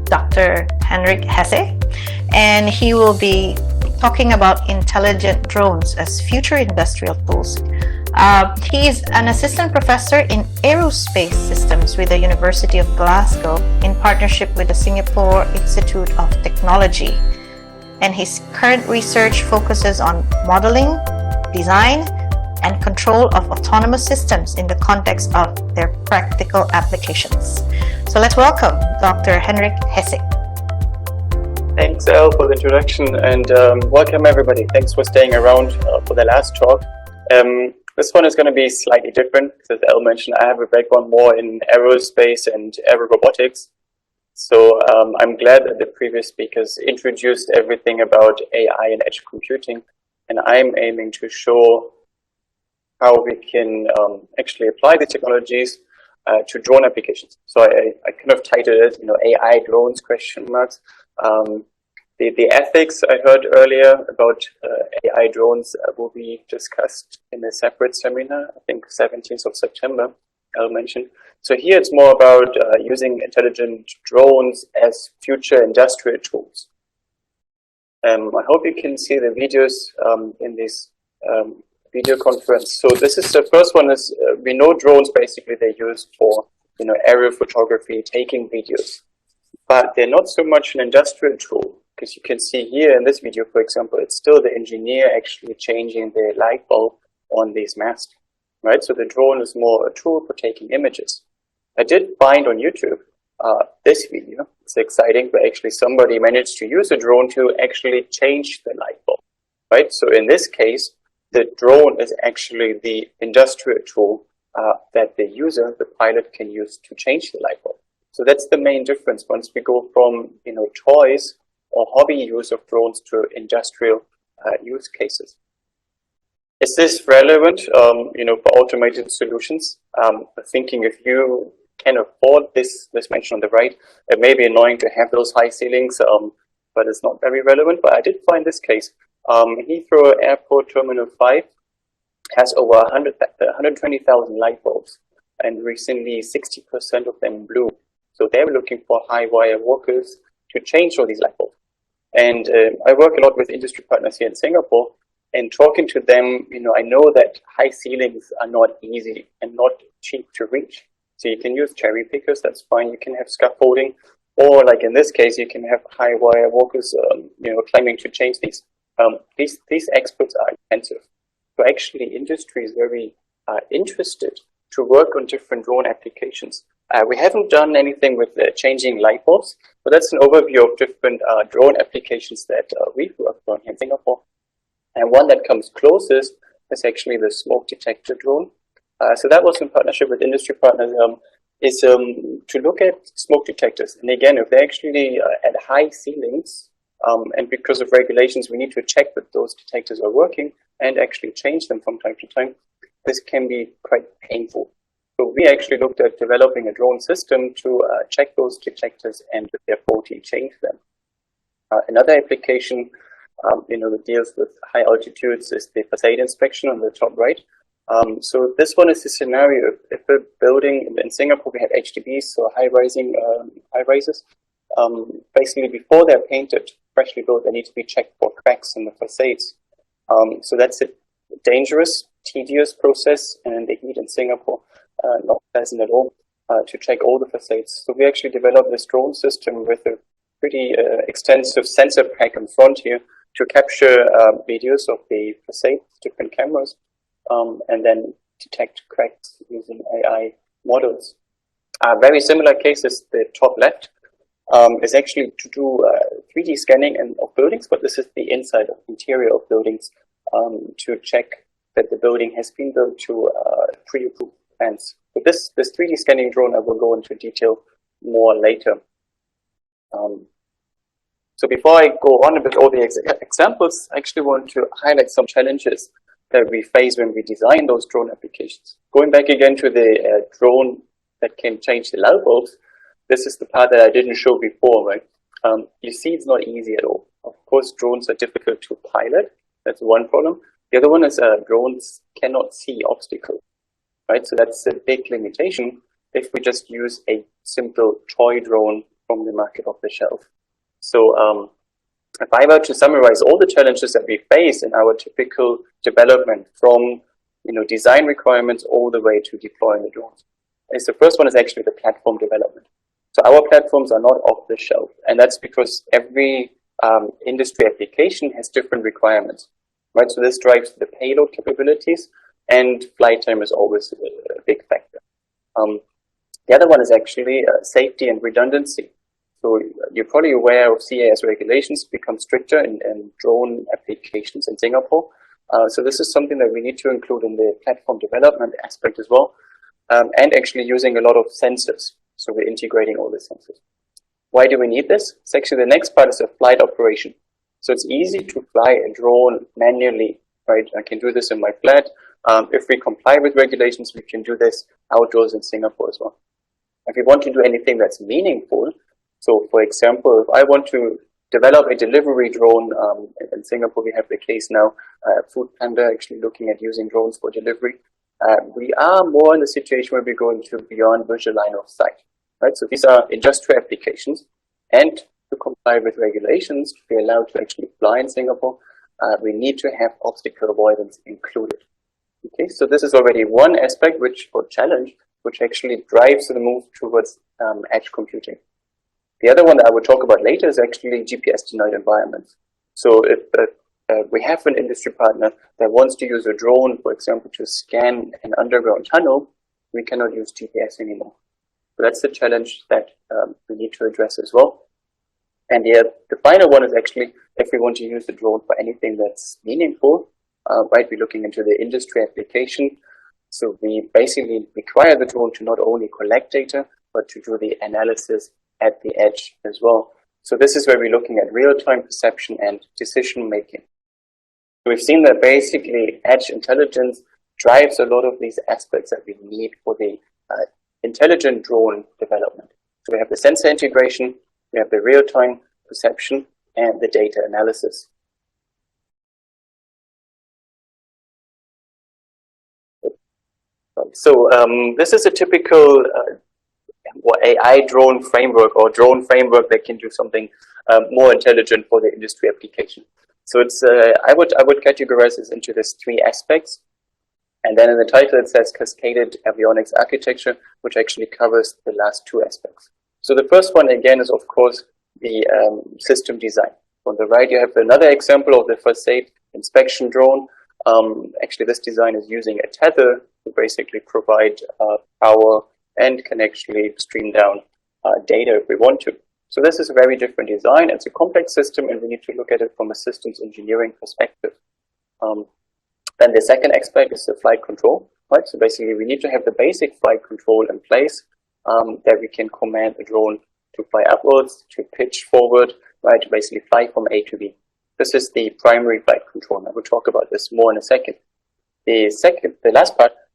Dr. Henrik Hesse, and he will be talking about intelligent drones as future industrial tools. He is an assistant professor in aerospace systems with the University of Glasgow in partnership with the Singapore Institute of Technology. And his current research focuses on modeling, design, and control of autonomous systems in the context of their practical applications. So let's welcome Dr. Henrik Hesse. Thanks, Elle, for the introduction, and welcome everybody. Thanks for staying around for the last talk. This one is going to be slightly different. As Elle mentioned, I have a background more in aerospace and aero robotics. So I'm glad that the previous speakers introduced everything about AI and edge computing, and I'm aiming to show how we can actually apply the technologies to drone applications. So I kind of titled it, AI drones question marks. The ethics I heard earlier about AI drones will be discussed in a separate seminar, I think 17th of September, I'll mention. So here it's more about using intelligent drones as future industrial tools. I hope you can see the videos in this video conference. So this is the first one is, we know drones basically they're used for, aerial photography, taking videos, but they're not so much an industrial tool. Because you can see here in this video, for example, it's still the engineer actually changing the light bulb on this mast, right? So the drone is more a tool for taking images. I did find on YouTube this video. It's exciting, but actually somebody managed to use a drone to actually change the light bulb, right? So in this case, the drone is actually the industrial tool that the user, the pilot, can use to change the light bulb. So that's the main difference once we go from, toys or hobby use of drones to industrial use cases. Is this relevant, for automated solutions? Thinking if you can afford this mention on the right, it may be annoying to have those high ceilings, but it's not very relevant. But I did find this case. Heathrow Airport Terminal 5 has over 120,000 light bulbs, and recently 60% of them blue. So they're looking for high wire workers to change all these light bulbs. And I work a lot with industry partners here in Singapore, and talking to them, I know that high ceilings are not easy and not cheap to reach. So you can use cherry pickers, that's fine. You can have scaffolding, or like in this case, you can have high wire workers, claiming to change these. These experts are expensive. So actually, industry is very interested to work on different drone applications. We haven't done anything with changing light bulbs, but that's an overview of different drone applications that we've worked on here in Singapore. And one that comes closest is actually the smoke detector drone. So that was in partnership with industry partners, is to look at smoke detectors. And again, if they're actually at high ceilings, and because of regulations, we need to check that those detectors are working and actually change them from time to time. This can be quite painful. So we actually looked at developing a drone system to check those detectors and if they're faulty, change them. Another application, that deals with high altitudes is the facade inspection on the top right. So this one is the scenario if a building in Singapore, we have HDBs, so high rises. Basically, before they're painted, freshly built, they need to be checked for cracks in the facades. So that's a dangerous, tedious process, and the heat in Singapore not pleasant at all to check all the facades. So we actually developed this drone system with a pretty extensive sensor pack in front here to capture videos of the facades, different cameras, and then detect cracks using AI models. Very similar cases, the top left is actually to do 3D scanning of buildings, but this is the inside of interior of buildings to check that the building has been built to pre-approved plans. So this 3D scanning drone, I will go into detail more later. So before I go on with all the examples, I actually want to highlight some challenges that we face when we design those drone applications. Going back again to the drone that can change the light bulbs, this is the part that I didn't show before, right? You see, it's not easy at all. Of course, drones are difficult to pilot. That's one problem. The other one is drones cannot see obstacles, right? So that's a big limitation if we just use a simple toy drone from the market off the shelf. So if I were to summarize all the challenges that we face in our typical development, from design requirements all the way to deploying the drones, the first one is actually the platform development. So our platforms are not off the shelf, and that's because every industry application has different requirements, right? So this drives the payload capabilities, and flight time is always a big factor. The other one is actually safety and redundancy. So you're probably aware of CAS regulations become stricter in drone applications in Singapore. So this is something that we need to include in the platform development aspect as well, and actually using a lot of sensors. So we're integrating all the sensors. Why do we need this? It's actually the next part is the flight operation. So it's easy to fly a drone manually, right? I can do this in my flat. If we comply with regulations, we can do this outdoors in Singapore as well. If we want to do anything that's meaningful, so for example, if I want to develop a delivery drone, in Singapore we have the case now, Food Panda actually looking at using drones for delivery. We are more in the situation where we're going to beyond visual line of sight, right? So these are industrial applications, and to comply with regulations to be allowed to actually fly in Singapore, we need to have obstacle avoidance included. Okay, so this is already one aspect which actually drives the move towards edge computing. The other one that I will talk about later is actually GPS denied environments. So if we have an industry partner that wants to use a drone, for example, to scan an underground tunnel, we cannot use GPS anymore. So that's the challenge that we need to address as well. And the final one is actually if we want to use the drone for anything that's meaningful, right, we're looking into the industry application. So we basically require the drone to not only collect data, but to do the analysis at the edge as well. So this is where we're looking at real-time perception and decision-making. We've seen that basically edge intelligence drives a lot of these aspects that we need for the intelligent drone development. So we have the sensor integration, we have the real-time perception, and the data analysis. So this is a typical AI drone framework or drone framework that can do something more intelligent for the industry application. So it's I would categorize this into these three aspects, and then in the title it says cascaded avionics architecture, which actually covers the last two aspects. So the first one again is of course the system design. On the right you have another example of the first aid inspection drone. Actually this design is using a tether to basically provide power and can actually stream down data if we want to. So this is a very different design. It's a complex system and we need to look at it from a systems engineering perspective. Then the second aspect is the flight control, right? So basically we need to have the basic flight control in place that we can command the drone to fly upwards, to pitch forward, right? To basically fly from A to B. This is the primary flight control. I will talk about this more in a second. The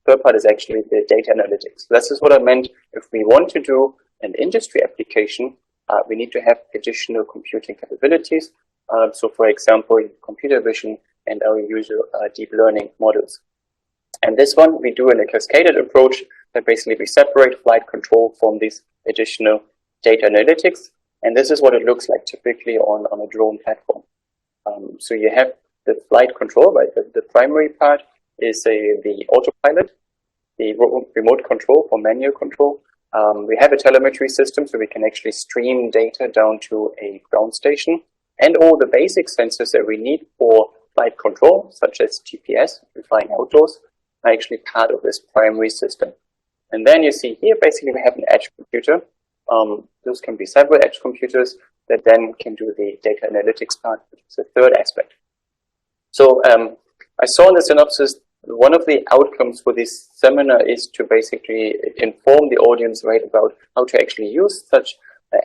third part is actually the data analytics. This is what I meant. If we want to do an industry application, we need to have additional computing capabilities. So for example, computer vision and our usual deep learning models. And this one we do in a cascaded approach that basically we separate flight control from these additional data analytics. And this is what it looks like typically on a drone platform. So you have the flight control, right? The primary part is the autopilot, the remote control for manual control. We have a telemetry system, so we can actually stream data down to a ground station, and all the basic sensors that we need for flight control, such as GPS, we're flying outdoors, are actually part of this primary system. And then you see here, basically we have an edge computer. Those can be several edge computers that then can do the data analytics part, which is the third aspect. So I saw in the synopsis, one of the outcomes for this seminar is to basically inform the audience, right, about how to actually use such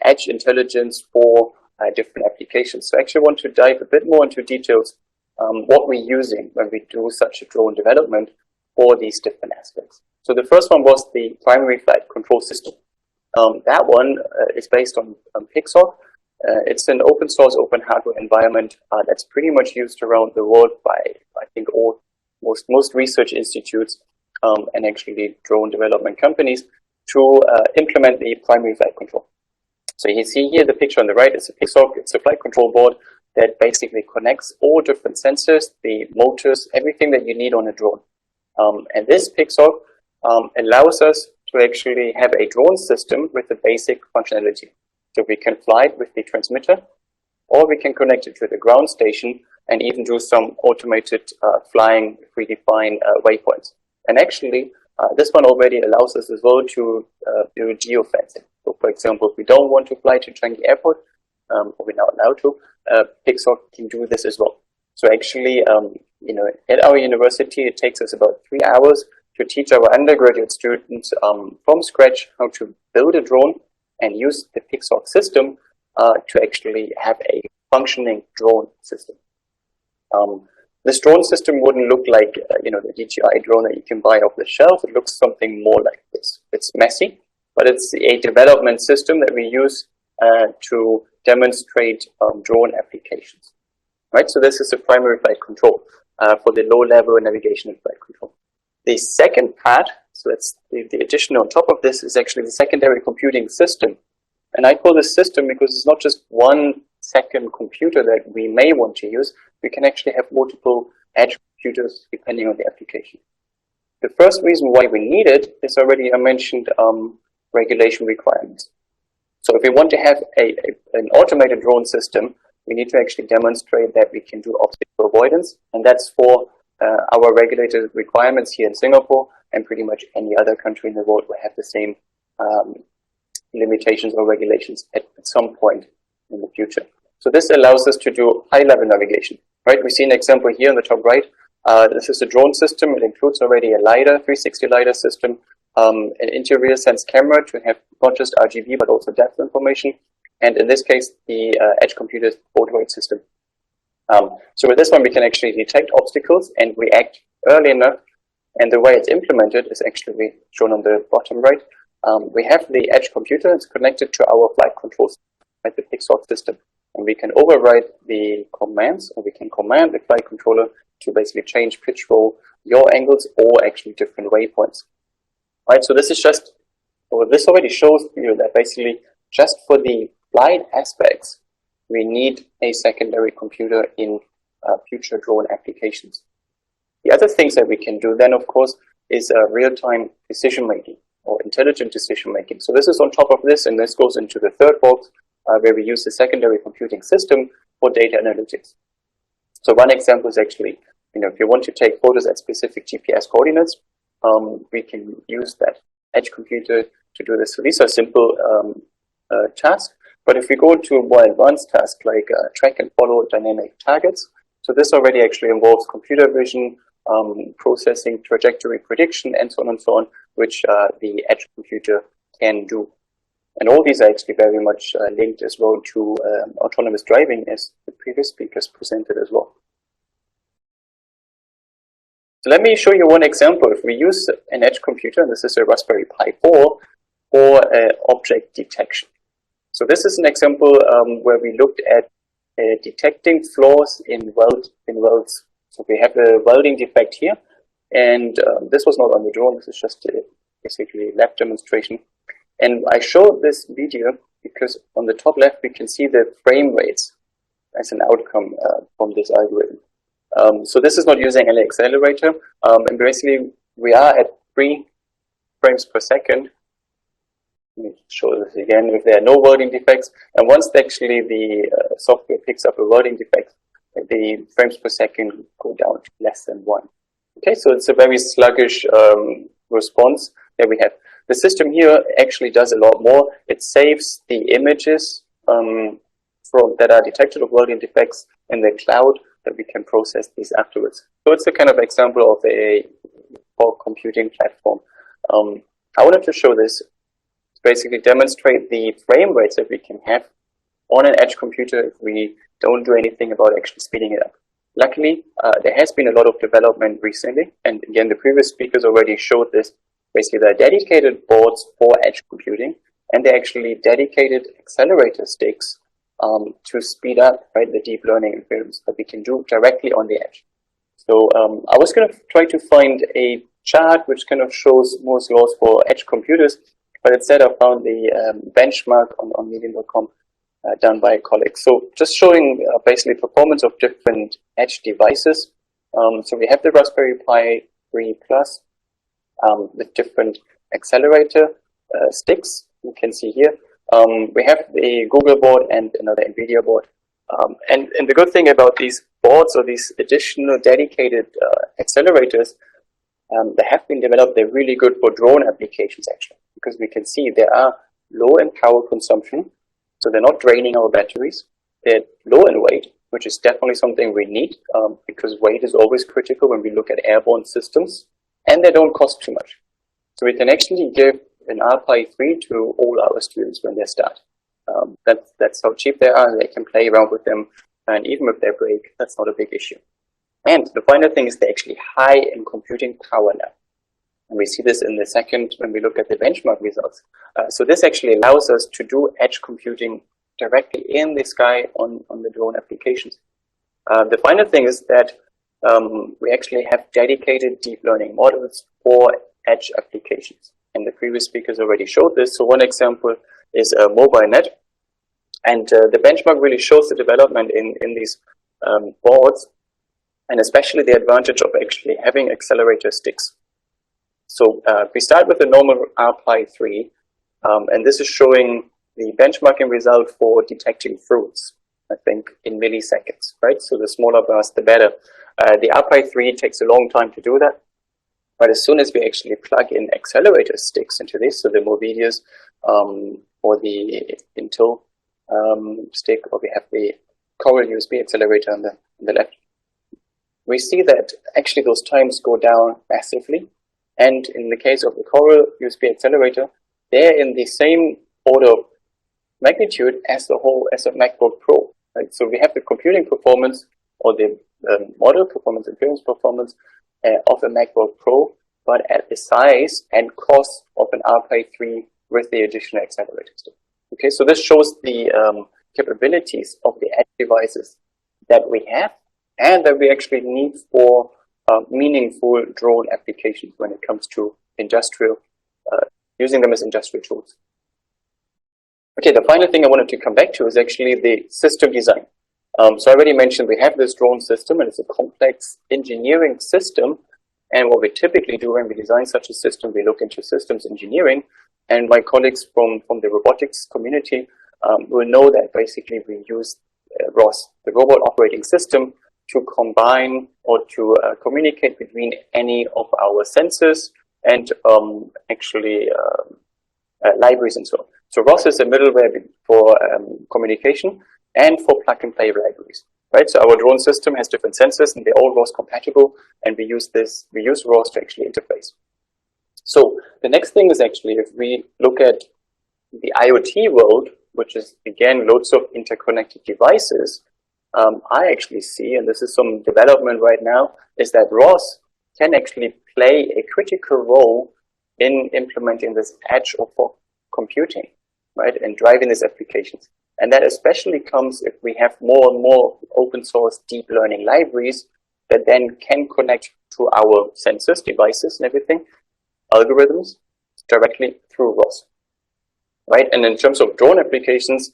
edge intelligence for different applications. So I actually want to dive a bit more into details what we're using when we do such a drone development for these different aspects. So the first one was the primary flight control system. That one is based on Pixar. It's an open source, open hardware environment that's pretty much used around the world by, I think, most research institutes and actually drone development companies to implement the primary flight control. So you see here the picture on the right is a PICSOC. It's a flight control board that basically connects all different sensors, the motors, everything that you need on a drone. And this PICSOC allows us to actually have a drone system with a basic functionality. So we can fly it with the transmitter, or we can connect it to the ground station and even do some automated flying predefined waypoints. And actually, this one already allows us as well to do geofencing. So for example, if we don't want to fly to Changi Airport, or we're not allowed to, PICSOC can do this as well. So actually, you know, at our university, it takes us about 3 hours to teach our undergraduate students from scratch how to build a drone and use the PICSOC system to actually have a functioning drone system. This drone system wouldn't look like you know, the DJI drone that you can buy off the shelf. It looks something more like this. It's messy, but it's a development system that we use to demonstrate drone applications. Right, so this is the primary flight control for the low-level navigation and flight control. The second part, so that's the addition on top of this, is actually the secondary computing system. And I call this system because it's not just one second computer that we may want to use. We can actually have multiple edge computers depending on the application. The first reason why we need it is already I mentioned regulation requirements. So if we want to have an automated drone system, we need to actually demonstrate that we can do obstacle avoidance, and that's for our regulated requirements here in Singapore, and pretty much any other country in the world will have the same limitations or regulations at some point in the future. So this allows us to do high-level navigation. Right, we see an example here on the top right. This is a drone system. It includes already a LiDAR, 360 LiDAR system, an interior sense camera to have not just RGB but also depth information, and in this case, the edge computer's baud rate system. So with this one, we can actually detect obstacles and react early enough. And the way it's implemented is actually shown on the bottom right. We have the edge computer. It's connected to our flight control system, like the PICSOC system. And we can override the commands, or we can command the flight controller to basically change pitch roll, yaw angles, or actually different waypoints. Right, so this is just, or this already shows you that basically just for the flight aspects, we need a secondary computer in future drone applications. The other things that we can do then, of course, is real-time decision-making or intelligent decision-making. So this is on top of this, and this goes into the third box, where we use the secondary computing system for data analytics. So one example is actually, you know, if you want to take photos at specific GPS coordinates, we can use that edge computer to do this. So these are simple tasks. But if we go to a more advanced task like track and follow dynamic targets, so this already actually involves computer vision, processing, trajectory prediction, and so on and so on, which the edge computer can do. And all these are actually very much linked as well to autonomous driving, as the previous speakers presented as well. So let me show you one example. If we use an edge computer, and this is a Raspberry Pi 4, for object detection. So this is an example where we looked at detecting flaws in welds. So we have a welding defect here, and this was not on the drone. This is just basically a lab demonstration. And I showed this video because on the top left we can see the frame rates as an outcome from this algorithm. So this is not using any accelerator, and basically we are at 3 frames per second. Let me show this again. If there are no welding defects, and once actually the software picks up a welding defect, the frames per second go down to less than 1. Okay, so it's a very sluggish response that we have. The system here actually does a lot more. It saves the images that are detected of welding defects in the cloud, that we can process these afterwards. So it's a kind of example of a fog computing platform. I wanted to show this to basically demonstrate the frame rates that we can have on an edge computer if we don't do anything about actually speeding it up. Luckily, there has been a lot of development recently, and again, the previous speakers already showed this. Basically, there are dedicated boards for edge computing, and they're actually dedicated accelerator sticks to speed up, right, the deep learning algorithms that we can do directly on the edge. So I was going to try to find a chart which kind of shows Moore's laws for edge computers, but instead I found the benchmark on medium.com done by a colleague. So just showing basically performance of different edge devices. So we have the Raspberry Pi 3 Plus with different accelerator sticks. You can see here. We have the Google board and another NVIDIA board. And the good thing about these boards or these additional dedicated accelerators, they have been developed. They're really good for drone applications actually, because we can see they are low in power consumption. So they're not draining our batteries. They're low in weight, which is definitely something we need because weight is always critical when we look at airborne systems, and they don't cost too much. So we can actually give an RPi 3 to all our students when they start. That's how cheap they are, and they can play around with them, and even if they break, that's not a big issue. And the final thing is they're actually high in computing power now. And we see this in the second when we look at the benchmark results. So this actually allows us to do edge computing directly in the sky on the drone applications. The final thing is that we actually have dedicated deep learning models for edge applications. And the previous speakers already showed this. So one example is a mobile net. And the benchmark really shows the development in these boards, and especially the advantage of actually having accelerator sticks. So we start with a normal RPi 3, and this is showing the benchmarking result for detecting fruits, I think, in milliseconds, right? So the smaller burst, the better. The RPi 3 takes a long time to do that, but as soon as we actually plug in accelerator sticks into this, so the Movidius or the Intel stick, or we have the Coral USB accelerator on the left, we see that actually those times go down massively. And in the case of the Coral USB accelerator, they're in the same order of magnitude as a MacBook Pro. Right? So we have the computing performance or the model performance, appearance performance of a MacBook Pro, but at the size and cost of an RPi 3 with the additional accelerator stick. Okay, so this shows the capabilities of the edge devices that we have and that we actually need for meaningful drone applications when it comes to industrial, using them as industrial tools. Okay, the final thing I wanted to come back to is actually the system design. So I already mentioned we have this drone system, and it's a complex engineering system. And what we typically do when we design such a system, we look into systems engineering. And my colleagues from the robotics community will know that basically we use ROS, the robot operating system, to combine or to communicate between any of our sensors and libraries and so on. So ROS is a middleware for communication and for plug-and-play libraries, right? So our drone system has different sensors and they're all ROS compatible, and we use ROS to actually interface. So the next thing is actually, if we look at the IoT world, which is again loads of interconnected devices, I actually see, and this is some development right now, is that ROS can actually play a critical role in implementing this edge or fog computing, right, and driving these applications. And that especially comes if we have more and more open source deep learning libraries that then can connect to our sensors, devices, and everything, algorithms directly through ROS, right? And in terms of drone applications,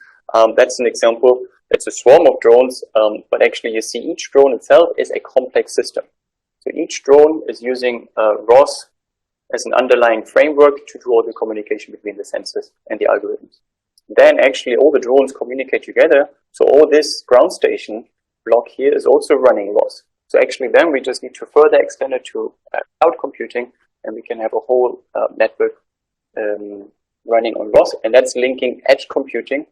that's an example. It's a swarm of drones, but actually you see each drone itself is a complex system. So each drone is using ROS as an underlying framework to do all the communication between the sensors and the algorithms. Then actually all the drones communicate together. So all this ground station block here is also running ROS. So actually then we just need to further extend it to cloud computing, and we can have a whole network running on ROS, and that's linking edge computing,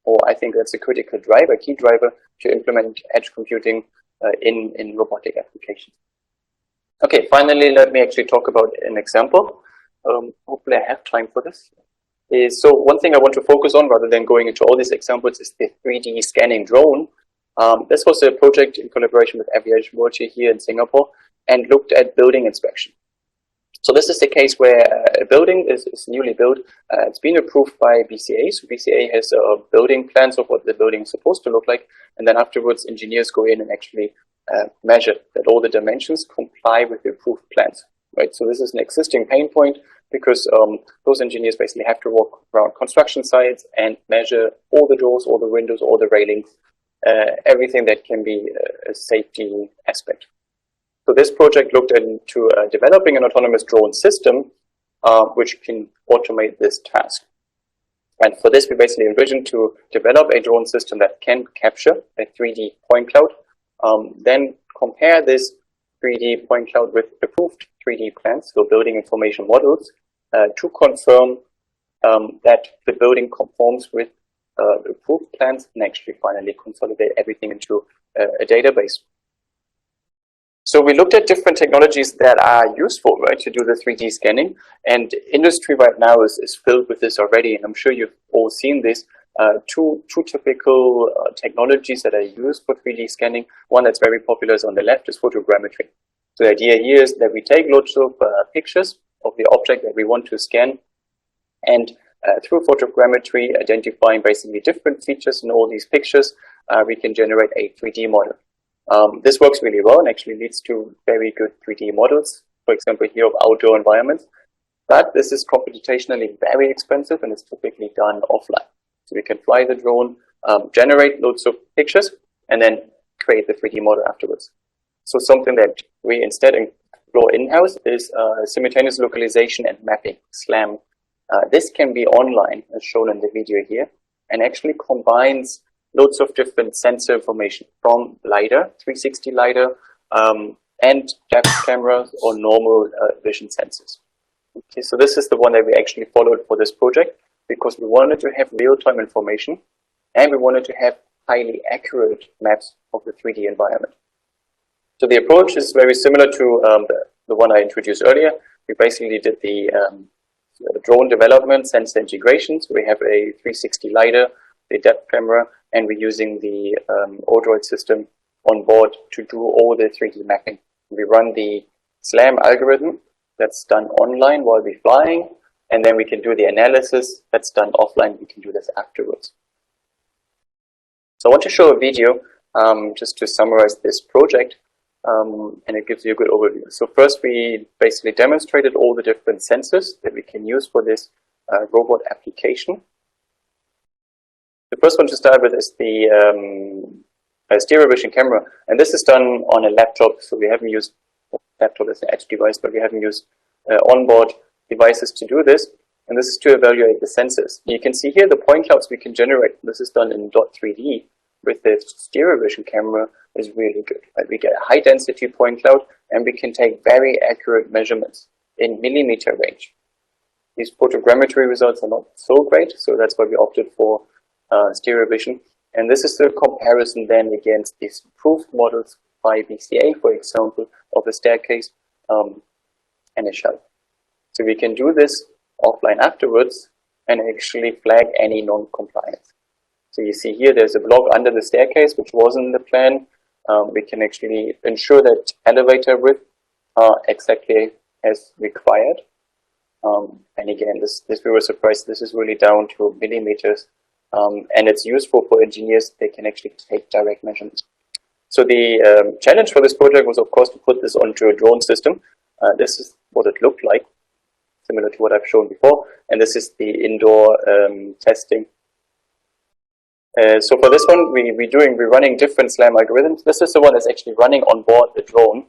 or I think that's a critical driver, key driver to implement edge computing in robotic applications. Okay, finally, let me actually talk about an example. Hopefully I have time for this. So one thing I want to focus on, rather than going into all these examples, is the 3D scanning drone. This was a project in collaboration with AIBotics here in Singapore, and looked at building inspection. So this is a case where a building is newly built. It's been approved by BCA. So BCA has building plans of what the building is supposed to look like. And then afterwards, engineers go in and actually measure that all the dimensions comply with the approved plans, right? So this is an existing pain point because those engineers basically have to walk around construction sites and measure all the doors, all the windows, all the railings, everything that can be a safety aspect. So this project looked into developing an autonomous drone system which can automate this task. And for this, we basically envisioned to develop a drone system that can capture a 3D point cloud, then compare this 3D point cloud with approved 3D plans, so building information models, to confirm that the building conforms with approved plans, and actually finally consolidate everything into a database. So we looked at different technologies that are useful, right, to do the 3D scanning, and industry right now is filled with this already, and I'm sure you've all seen this. Two typical technologies that are used for 3D scanning. One that's very popular is on the left is photogrammetry. So the idea here is that we take lots of pictures of the object that we want to scan, and through photogrammetry, identifying basically different features in all these pictures, we can generate a 3D model. This works really well and actually leads to very good 3D models, for example, here of outdoor environments. But this is computationally very expensive and is typically done offline. So we can fly the drone, generate loads of pictures, and then create the 3D model afterwards. So something that we instead explore in-house is simultaneous localization and mapping, SLAM. This can be online, as shown in the video here, and actually combines loads of different sensor information from LiDAR, 360 LiDAR, and depth cameras or normal vision sensors. Okay, so this is the one that we actually followed for this project because we wanted to have real-time information and we wanted to have highly accurate maps of the 3D environment. So the approach is very similar to the one I introduced earlier. We basically did the drone development, sensor integration. So we have a 360 LiDAR, the depth camera, and we're using the Odroid system on board to do all the 3D mapping. We run the SLAM algorithm that's done online while we're flying, and then we can do the analysis that's done offline. We can do this afterwards. So I want to show a video just to summarize this project, and it gives you a good overview. So first, we basically demonstrated all the different sensors that we can use for this robot application. The first one to start with is the stereo vision camera, and this is done on a laptop. So we haven't used laptop as an edge device, but we haven't used onboard devices to do this. And this is to evaluate the sensors. You can see here the point clouds we can generate. This is done in .3D with the stereo vision camera is really good. Right? We get a high density point cloud, and we can take very accurate measurements in millimeter range. These photogrammetry results are not so great, so that's why we opted for stereo vision. And this is the comparison then against these approved models by BCA, for example, of a staircase and a shelf. So we can do this offline afterwards and actually flag any non-compliance. So you see here there's a block under the staircase which wasn't in the plan. We can actually ensure that elevator width are exactly as required. And again, this we were surprised, this is really down to millimeters. And it's useful for engineers. They can actually take direct measurements. So the challenge for this project was, of course, to put this onto a drone system. This is what it looked like, similar to what I've shown before. And this is the indoor testing. So for this one, we're running different SLAM algorithms. This is the one that's actually running on board the drone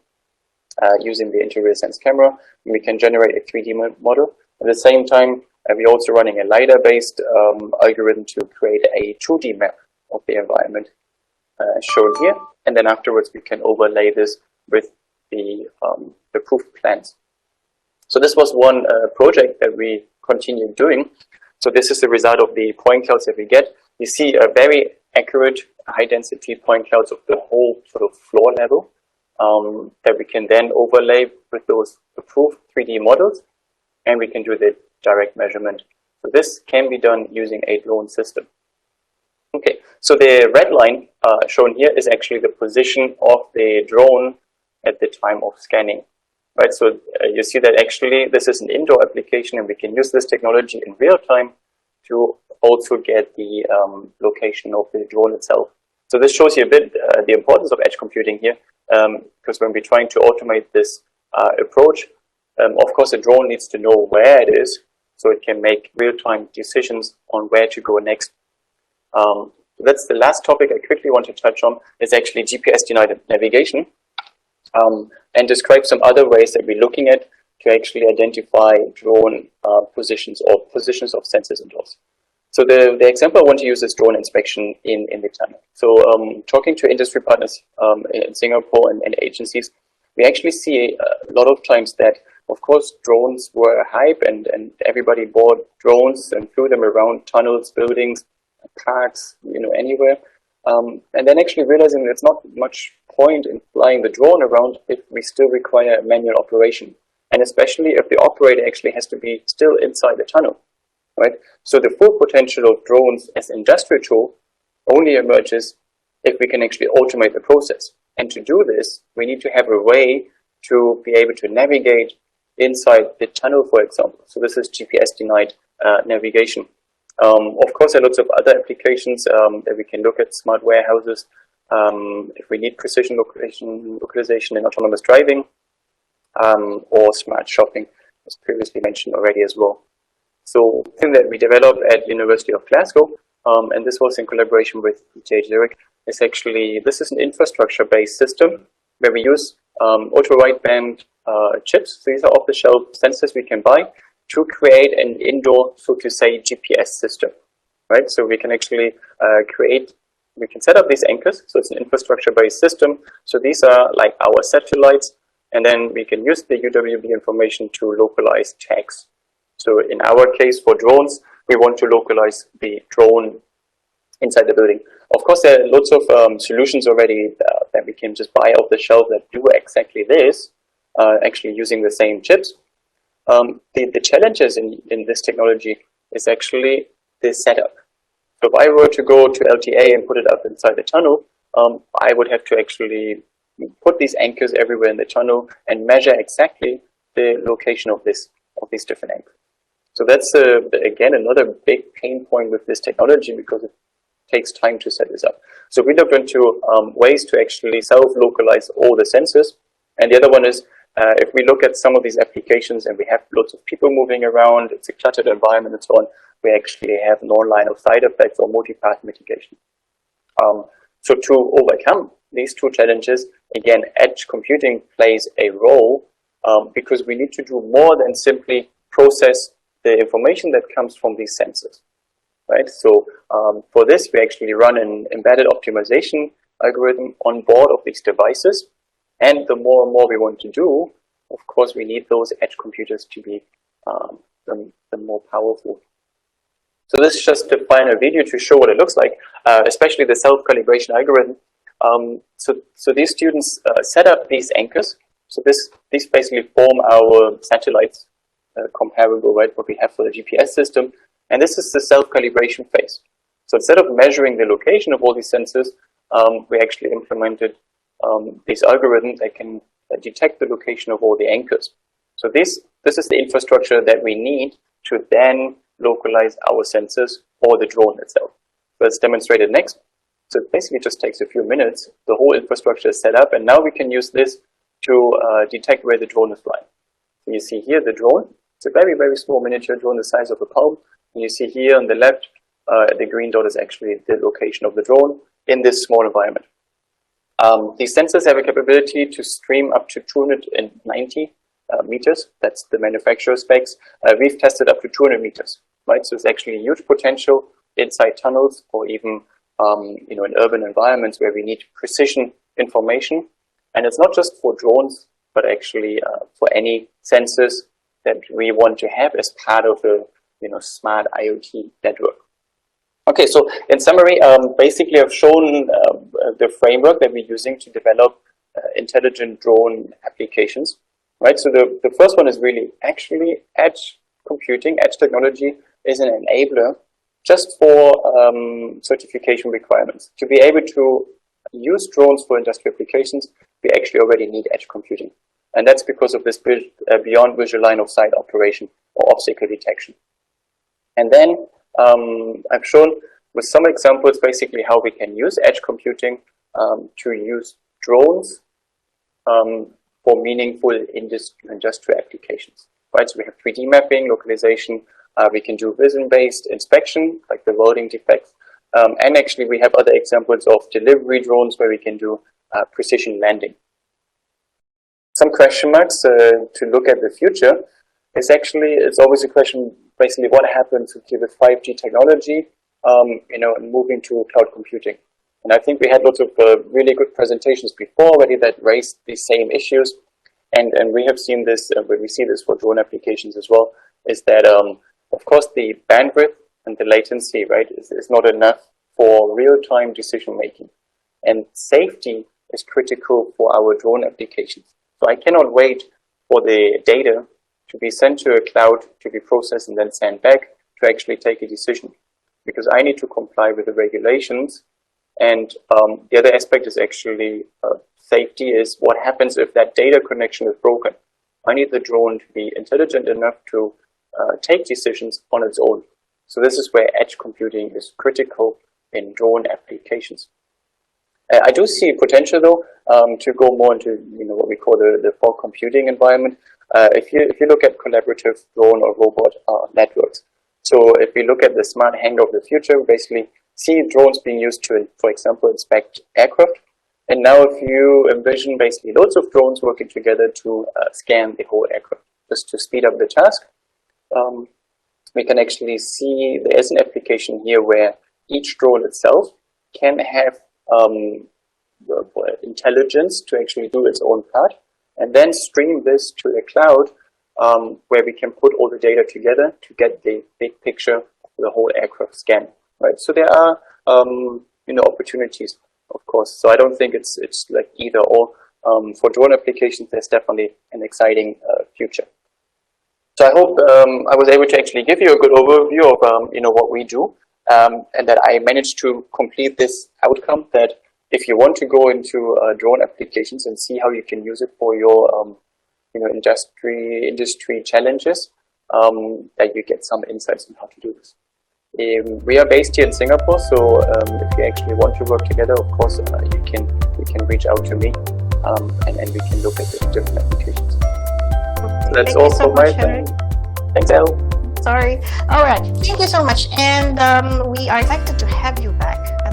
using the interior sense camera. And we can generate a 3D model. At the same time, we're also running a LiDAR-based algorithm to create a 2D map of the environment shown here. And then afterwards, we can overlay this with the approved plans. So this was one project that we continued doing. So this is the result of the point clouds that we get. You see a very accurate high-density point clouds of the whole sort of floor level that we can then overlay with those approved 3D models, and we can do the direct measurement. So this can be done using a drone system. Okay, so the red line shown here is actually the position of the drone at the time of scanning. Right, so you see that actually this is an indoor application, and we can use this technology in real time to also get the location of the drone itself. So this shows you a bit the importance of edge computing here, because when we're trying to automate this approach, Of course, a drone needs to know where it is, so it can make real-time decisions on where to go next. That's the last topic I quickly want to touch on, is actually GPS-denied navigation, and describe some other ways that we're looking at to actually identify drone positions or positions of sensors indoors. So the example I want to use is drone inspection in the tunnel. So talking to industry partners in Singapore and agencies, we actually see a lot of times that, of course, drones were a hype, and everybody bought drones and flew them around tunnels, buildings, parks, anywhere. And then actually realizing there's not much point in flying the drone around if we still require manual operation. And especially if the operator actually has to be still inside the tunnel, right? So the full potential of drones as an industrial tool only emerges if we can actually automate the process. And to do this, we need to have a way to be able to navigate inside the tunnel, for example. So this is GPS-denied navigation. Of course, there are lots of other applications that we can look at: smart warehouses, if we need precision localization in autonomous driving, or smart shopping, as previously mentioned already as well. So the thing that we developed at University of Glasgow, and this was in collaboration with Zurich, is actually, this is an infrastructure-based system where we use ultra-wideband chips. So these are off-the-shelf sensors we can buy to create an indoor, so to say, GPS system, right? So we can actually we can set up these anchors. So it's an infrastructure-based system. So these are like our satellites, and then we can use the UWB information to localize tags. So in our case, for drones, we want to localize the drone inside the building. Of course, there are lots of solutions already that we can just buy off the shelf that do exactly this, actually using the same chips. The challenges in this technology is actually the setup. So if I were to go to LTA and put it up inside the tunnel, I would have to actually put these anchors everywhere in the tunnel and measure exactly the location of these different anchors. So that's again another big pain point with this technology, because it takes time to set this up. So we looked into ways to actually self-localize all the sensors, and the other one is if we look at some of these applications and we have lots of people moving around, it's a cluttered environment and so on, we actually have non-line of sight effects or multipath mitigation. So to overcome these two challenges, again, edge computing plays a role, because we need to do more than simply process the information that comes from these sensors, right? So for this, we actually run an embedded optimization algorithm on board of these devices. And the more and more we want to do, of course, we need those edge computers to be the more powerful. So this is just the final video to show what it looks like, especially the self-calibration algorithm. So these students set up these anchors. So these basically form our satellites, comparable, right, what we have for the GPS system. And this is the self-calibration phase. So instead of measuring the location of all these sensors, we actually implemented these algorithms that can detect the location of all the anchors. So this is the infrastructure that we need to then localize our sensors or the drone itself. So let's demonstrate it next. So it basically just takes a few minutes. The whole infrastructure is set up, and now we can use this to detect where the drone is flying. So you see here the drone. It's a very, very small miniature drone the size of a palm. And you see here on the left, the green dot is actually the location of the drone in this small environment. These sensors have a capability to stream up to 290 meters. That's the manufacturer specs. We've tested up to 200 meters, right? So it's actually a huge potential inside tunnels, or even in urban environments where we need precision information. And it's not just for drones, but actually for any sensors that we want to have as part of a smart IoT network. Okay, so in summary, basically I've shown the framework that we're using to develop intelligent drone applications, right? So the first one is really actually edge computing. Edge technology is an enabler just for certification requirements. To be able to use drones for industrial applications, we actually already need edge computing. And that's because of this beyond visual line of sight operation or obstacle detection. And then I've shown with some examples basically how we can use edge computing to use drones for meaningful industrial applications, right? So we have 3D mapping, localization, we can do vision-based inspection, like the welding defects, and actually we have other examples of delivery drones where we can do precision landing. Some question marks to look at the future is actually, it's always a question, basically what happens with 5G technology, and moving to cloud computing. And I think we had lots of really good presentations before already that raised the same issues. And we have seen this, when we see this for drone applications as well, is that, of course, the bandwidth and the latency, right, is not enough for real-time decision-making. And safety is critical for our drone applications. So I cannot wait for the data to be sent to a cloud, to be processed and then sent back to actually take a decision. Because I need to comply with the regulations. And the other aspect is actually safety is what happens if that data connection is broken. I need the drone to be intelligent enough to take decisions on its own. So this is where edge computing is critical in drone applications. I do see potential though to go more into what we call the fog computing environment. If you look at collaborative drone or robot networks. So if we look at the smart hangar of the future, we basically see drones being used to, for example, inspect aircraft. And now if you envision basically loads of drones working together to scan the whole aircraft, just to speed up the task, we can actually see there is an application here where each drone itself can have intelligence to actually do its own part, and then stream this to the cloud where we can put all the data together to get the big picture of the whole aircraft scan. Right, so there are opportunities, of course. So I don't think it's like either or. For drone applications, there's definitely an exciting future. So I hope I was able to actually give you a good overview of what we do, and that I managed to complete this outcome. That if you want to go into drone applications and see how you can use it for your industry challenges, that you get some insights on how to do this. We are based here in Singapore, so if you actually want to work together, of course, you can reach out to me, and we can look at the different applications. Okay. So that's Thank all you so from my much, side. Henrik. Thanks, Elle. Sorry. All right. Thank you so much, and we are excited to have you back.